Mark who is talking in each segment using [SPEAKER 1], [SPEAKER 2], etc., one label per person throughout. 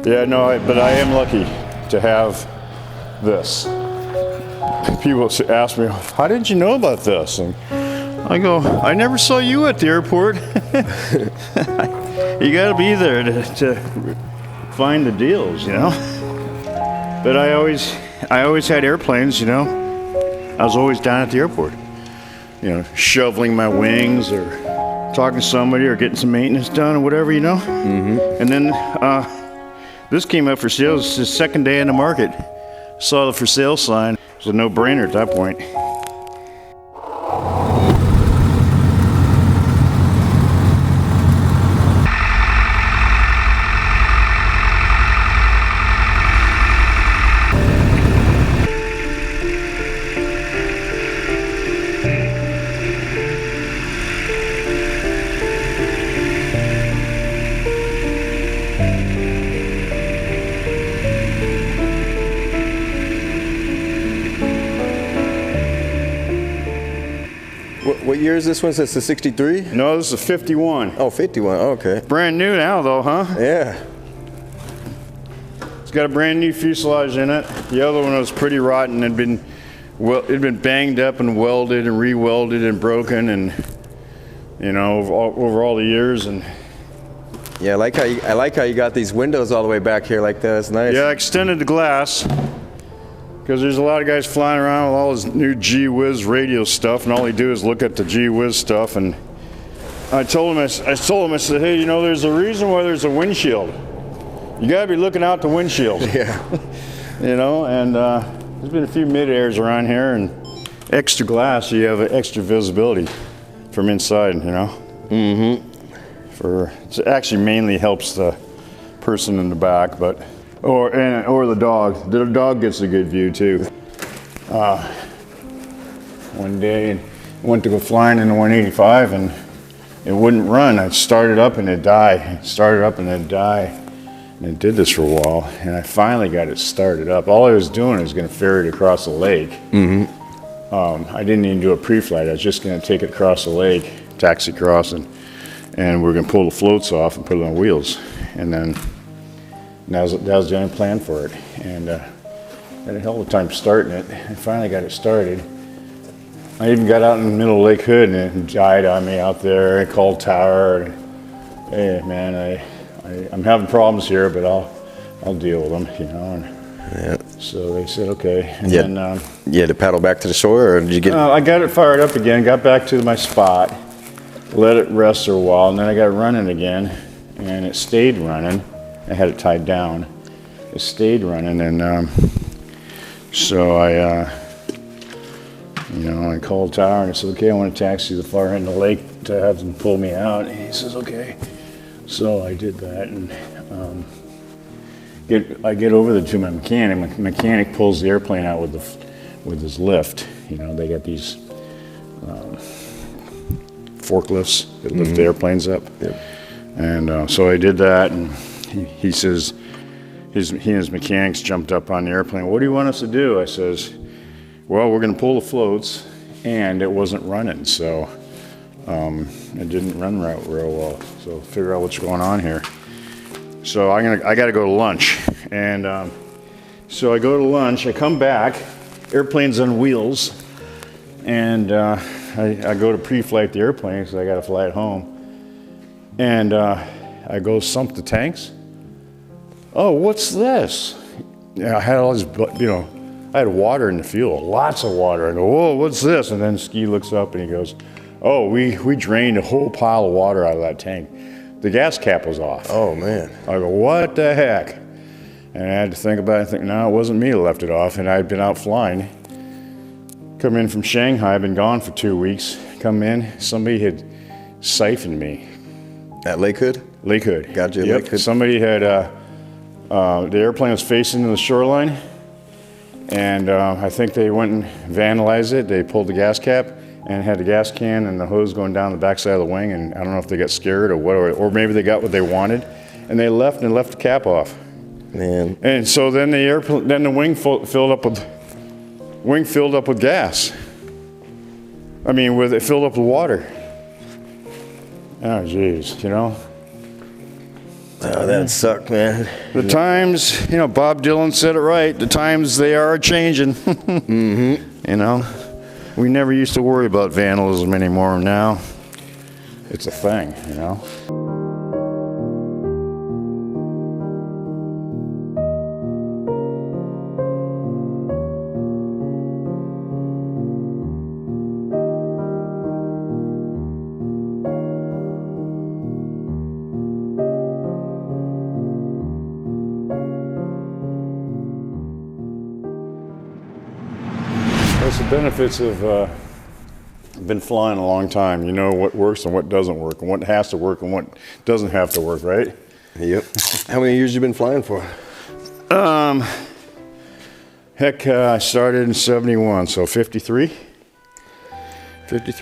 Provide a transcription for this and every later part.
[SPEAKER 1] Yeah, no, but I am lucky to have this. People ask me, how did you know about this? And I go, I never saw you at the airport. You gotta be there to find the deals, you know? But I always had airplanes, you know? I was always down at the airport, you know, shoveling my wings or talking to somebody or getting some maintenance done or whatever, you know? Mm-hmm. And then this came up for sale. It's the second day in the market. Saw the for sale sign. It was a no-brainer at that point.
[SPEAKER 2] What year is this one? It's a 63?
[SPEAKER 1] No, this is a 51.
[SPEAKER 2] Oh, 51. Oh, okay.
[SPEAKER 1] Brand new now, though, huh?
[SPEAKER 2] Yeah.
[SPEAKER 1] It's got a brand new fuselage in it. The other one was pretty rotten. It'd been banged up and welded and re-welded and broken, and you know, over all the years. And
[SPEAKER 2] yeah, I like how you got these windows all the way back here like that. It's nice.
[SPEAKER 1] yeah, I extended the glass because there's a lot of guys flying around with all this new Gee Whiz radio stuff, and all they do is look at the Gee Whiz stuff. And I told him, I said, hey, you know, there's a reason why there's a windshield. You gotta be looking out the windshield.
[SPEAKER 2] Yeah.
[SPEAKER 1] You know, and there's been a few mid-airs around here, and extra glass, you have extra visibility from inside, you know. Mm-hmm. It actually mainly helps the person in the back, but or the dog. The dog gets a good view too. One day, I went to go flying in the 185, and it wouldn't run. I started up and it'd die. Started up and it'd die. And it did this for a while, and I finally got it started up. All I was doing was going to ferry it across the lake. Mm-hmm. I didn't even do a pre-flight. I was just going to take it across the lake, taxi across, and we're going to pull the floats off and put it on wheels. And then that was the only plan for it. And I had a hell of a time starting it. I finally got it started. I even got out in the middle of Lake Hood, and it died on me out there. I called tower. And, hey, man, I'm having problems here, but I'll deal with them, you know. And
[SPEAKER 2] yeah.
[SPEAKER 1] so they said okay. And
[SPEAKER 2] yeah.
[SPEAKER 1] then
[SPEAKER 2] you had to paddle back to the shore, or did you get?
[SPEAKER 1] I got it fired up again. Got back to my spot, let it rest for a while, and then I got running again, and it stayed running. I had it tied down. It stayed running, and so I called tower and I said, okay, I want to taxi the far end of the lake to have them pull me out. And he says, okay. So I did that, and I get over there to my mechanic. My mechanic pulls the airplane out with his lift. You know, they got these forklifts that lift the airplanes up. Yep. And so I did that, and he says, he and his mechanics jumped up on the airplane. What do you want us to do? I says, well, we're going to pull the floats, and it wasn't running, so it didn't run real well. So figure out what's going on here. So I got to go to lunch, and so I go to lunch. I come back, airplane's on wheels, and I go to pre-flight the airplane because I got to fly it home, and I go sump the tanks. Oh, what's this? Yeah, I had all this, you know, I had water in the fuel, lots of water. I go, whoa, what's this? And then Ski looks up and he goes, oh, we drained a whole pile of water out of that tank. The gas cap was off.
[SPEAKER 2] Oh, man.
[SPEAKER 1] I go, what the heck? And I had to think about it and think, no, it wasn't me that left it off. And I'd been out flying. Come in from Shanghai, I'd been gone for 2 weeks. Come in, somebody had siphoned me.
[SPEAKER 2] At Lake Hood?
[SPEAKER 1] Lake Hood.
[SPEAKER 2] Got you,
[SPEAKER 1] yep.
[SPEAKER 2] Lake Hood.
[SPEAKER 1] Somebody had, the airplane was facing the shoreline. And I think they went and vandalized it. They pulled the gas cap and had the gas can and the hose going down the backside of the wing. And I don't know if they got scared or what, or maybe they got what they wanted. And they left and left the cap off.
[SPEAKER 2] Man.
[SPEAKER 1] And so then the wing filled up with gas. I mean, it filled up with water. Oh, geez, you know.
[SPEAKER 2] Oh, that sucked, man.
[SPEAKER 1] The times, you know, Bob Dylan said it right. The times, they are changing. You know, we never used to worry about vandalism anymore. Now it's a thing, you know. That's the benefits of been flying a long time. You know what works and what doesn't work, and what has to work and what doesn't have to work, right?
[SPEAKER 2] Yep. How many years you been flying for?
[SPEAKER 1] Heck, I started in '71, so 53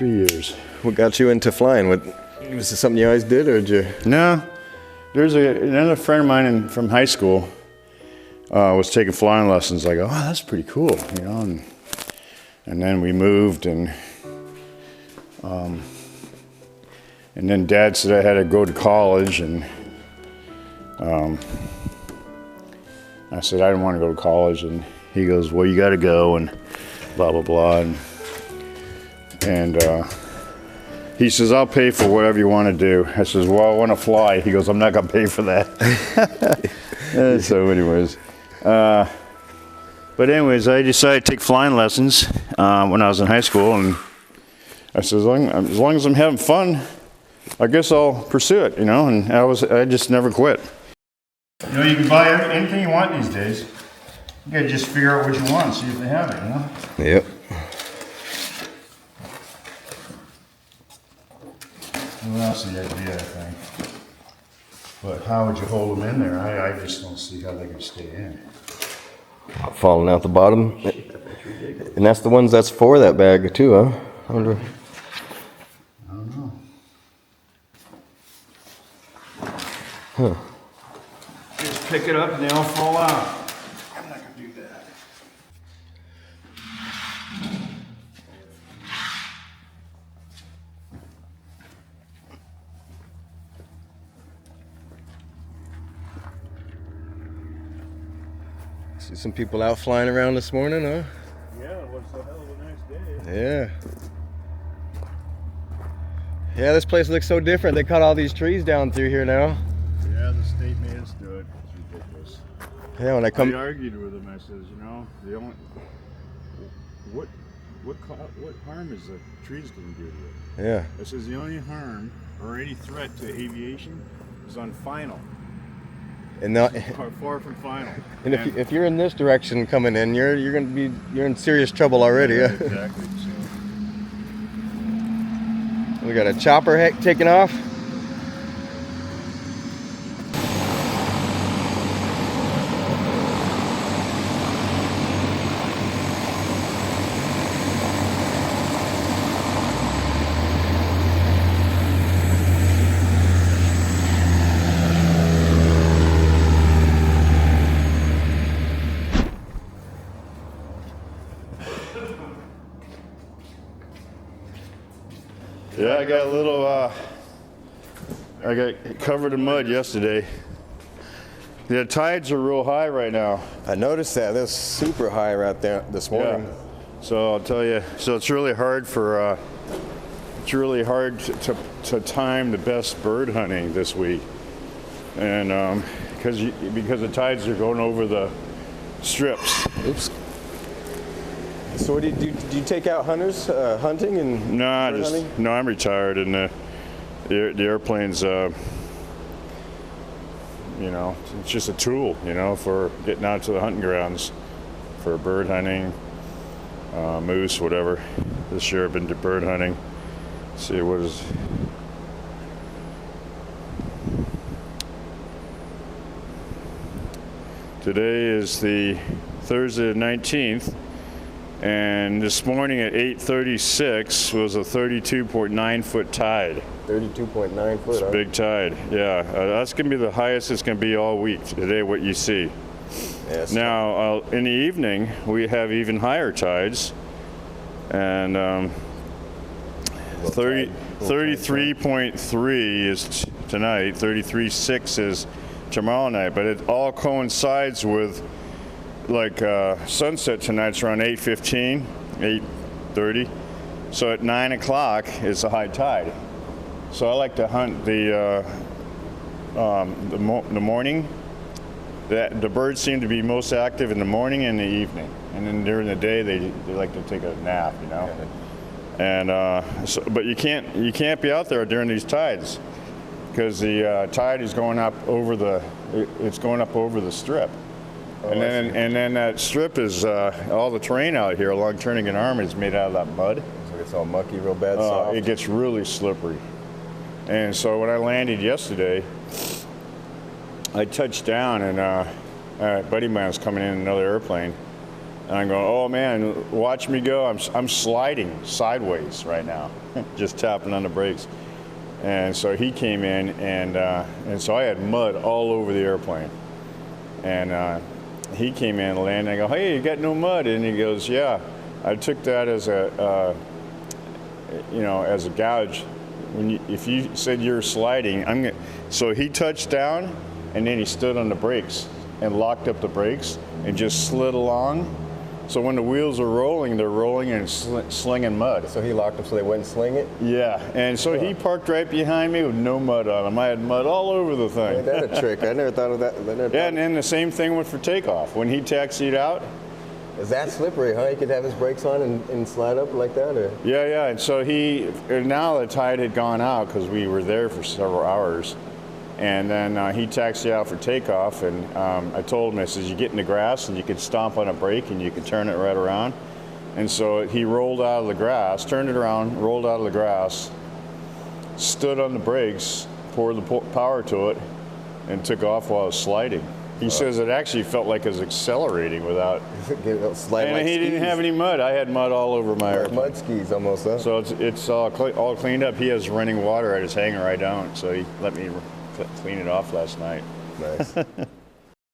[SPEAKER 1] years.
[SPEAKER 2] What got you into flying? Was this something you always did, or did you?
[SPEAKER 1] No, there's another friend of mine from high school was taking flying lessons. I go, oh, that's pretty cool, you know. And then we moved, and then Dad said I had to go to college, and I said I didn't want to go to college, and he goes, well, you got to go, and blah blah blah, and he says, I'll pay for whatever you want to do. I says, well, I want to fly. He goes, I'm not gonna pay for that. So anyways. But anyways, I decided to take flying lessons when I was in high school, and I said, as long as I'm having fun, I guess I'll pursue it, you know. And I just never quit. You know, you can buy anything you want these days. You gotta just figure out what you want and see if they have it, you know.
[SPEAKER 2] Yep.
[SPEAKER 1] Well, that's the idea, I think. But how would you hold them in there? I just don't see how they can stay in.
[SPEAKER 2] Falling out the bottom. And that's the ones that's for that bag too, huh? I wonder.
[SPEAKER 1] I don't know.
[SPEAKER 2] Huh.
[SPEAKER 1] Just pick it up and they all fall out. I'm not gonna do that.
[SPEAKER 2] See some people out flying around this morning, huh?
[SPEAKER 1] Yeah, it was a hell of a nice day.
[SPEAKER 2] Yeah. Yeah, this place looks so different. They cut all these trees down through here now.
[SPEAKER 1] Yeah, the state made us do it. It's ridiculous.
[SPEAKER 2] Yeah, when I come.
[SPEAKER 1] I argued with him. I says, you know, the only what harm is the trees going to do to you?
[SPEAKER 2] Yeah.
[SPEAKER 1] I says the only harm or any threat to aviation is on final.
[SPEAKER 2] And now,
[SPEAKER 1] Far from final.
[SPEAKER 2] and if you're in this direction coming in, you're in serious trouble already.
[SPEAKER 1] Yeah,
[SPEAKER 2] Yeah.
[SPEAKER 1] exactly. So.
[SPEAKER 2] We got a chopper taking off.
[SPEAKER 1] Yeah, I got a little, I got covered in mud yesterday. The tides are real high right now.
[SPEAKER 2] I noticed that. They're super high right there this morning.
[SPEAKER 1] Yeah. So I'll tell you, so it's really hard to time the best bird hunting this week. And because the tides are going over the strips.
[SPEAKER 2] Oops. So what do you take out hunters hunting and bird hunting?
[SPEAKER 1] No, I'm retired, and the airplane's you know, it's just a tool, you know, for getting out to the hunting grounds for bird hunting, moose, whatever. This year I've been to bird hunting. Let's see, what is today is the Thursday the 19th. And this morning at 8:36 was a 32.9 foot tide.
[SPEAKER 2] 32.9 foot.
[SPEAKER 1] It's a big tide. Yeah, that's gonna be the highest it's gonna be all week today. What you see.
[SPEAKER 2] Yes.
[SPEAKER 1] Now in the evening we have even higher tides, and 33.3 is tonight. 33.6 is tomorrow night, but it all coincides with like sunset tonight's around 8:15, 8:30. So at 9 o'clock is the high tide. So I like to hunt the morning. The birds seem to be most active in the morning and the evening, and then during the day they like to take a nap, you know. And but you can't be out there during these tides because the tide is going up over the strip.
[SPEAKER 2] Oh,
[SPEAKER 1] and then that strip is all the terrain out here along Turnigan Arm is made out of that mud.
[SPEAKER 2] So it's all mucky, real bad, soft.
[SPEAKER 1] It gets really slippery. And so when I landed yesterday, I touched down, and a buddy of mine was coming in another airplane, and I'm going, oh man, watch me go. I'm sliding sideways right now, just tapping on the brakes. And so he came in, and so I had mud all over the airplane. And he came in and landed, and I go, hey, you got no mud? And he goes, yeah, I took that as a gouge. If you said you're sliding, so he touched down, and then he stood on the brakes and locked up the brakes and just slid along. So when the wheels are rolling, they're rolling and slinging mud.
[SPEAKER 2] So he locked them so they wouldn't sling it?
[SPEAKER 1] Yeah, and so he parked right behind me with no mud on him. I had mud all over the thing.
[SPEAKER 2] Ain't that a trick? I never thought of that.
[SPEAKER 1] Yeah, and then the same thing went for takeoff. When he taxied out.
[SPEAKER 2] Is that slippery, huh? He could have his brakes on and slide up like that? Or?
[SPEAKER 1] Yeah, and so now the tide had gone out because we were there for several hours. And then he taxied out for takeoff, and I told him, I says, you get in the grass and you can stomp on a brake and you can turn it right around. And so he rolled out of the grass, turned it around, rolled out of the grass, stood on the brakes, poured the power to it, and took off while I was sliding. He says it actually felt like it was accelerating without.
[SPEAKER 2] Slide like
[SPEAKER 1] he
[SPEAKER 2] skis.
[SPEAKER 1] didn't have any mud. I had mud all over my airplane.
[SPEAKER 2] Mud skis almost, huh?
[SPEAKER 1] So it's all cleaned up. He has running water at his hangar. I don't, so he let me clean it off last night.
[SPEAKER 2] Nice.